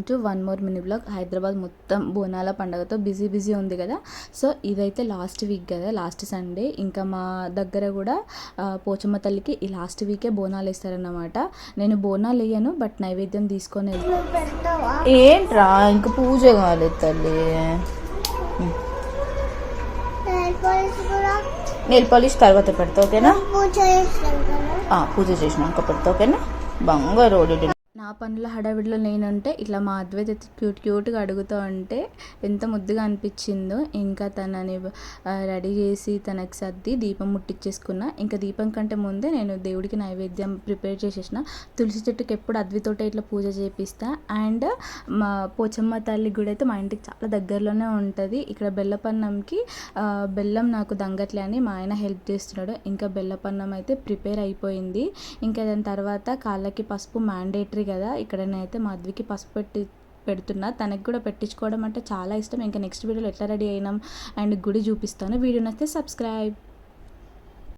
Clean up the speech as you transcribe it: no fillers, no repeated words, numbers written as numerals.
To one more mini blog. Hyderabad మొత్తం బోనాల పండుగతో busy ఉంది కదా. సో ఇదైతే లాస్ట్ వీక్ కదా, లాస్ట్ సండే. ఇంకా మా దగ్గర కూడా పోచమ్మ తల్లికి ఈ లాస్ట్ వీకే బోనాలు వేస్తారన్నమాట. నేను బోనాలు వేయను, బట్ నైవేద్యం తీసుకొని ఏంట్రా ఇంకా పూజ కాలేదు తల్లి. నెయిల్ పాలిష్ తర్వాత పెడతా, ఓకేనా? పూజ చేసినాక పెడతా, ఓకేనా? బంగారు. నా పనుల హడావిడిలో నేనంటే ఇట్లా మా అద్వైత క్యూట్గా అడుగుతూ ఉంటే ఎంత ముద్దుగా అనిపించిందో. ఇంకా తనని రెడీ చేసి తనకి సర్ది దీపం ముట్టించేసుకున్నా. ఇంకా దీపం కంటే ముందే నేను దేవుడికి నైవేద్యం ప్రిపేర్ చేసేసిన. తులసి చెట్టుకి ఎప్పుడు అద్వితోటే ఇట్లా పూజ చేపిస్తా. అండ్ మా పోచమ్మ తల్లి గుడి అయితే మా ఇంటికి చాలా దగ్గరలోనే ఉంటుంది. ఇక్కడ బెల్లపన్నంకి బెల్లం నాకు దంగట్లే అని మా ఆయన హెల్ప్ చేస్తున్నాడు. ఇంకా బెల్లపన్నం అయితే ప్రిపేర్ అయిపోయింది. ఇంకా దాని తర్వాత కాళ్ళకి పసుపు మ్యాండేటరీ కదా. ఇక్కడ నేనైతే మా అద్వికి పసుపు పెడుతున్నా. తనకి కూడా పెట్టించుకోవడం అంటే చాలా ఇష్టం. ఇంకా నెక్స్ట్ వీడియోలో ఎట్లా రెడీ అయినాం అండ్ గుడి చూపిస్తాను. వీడియో నచ్చితే సబ్స్క్రైబ్.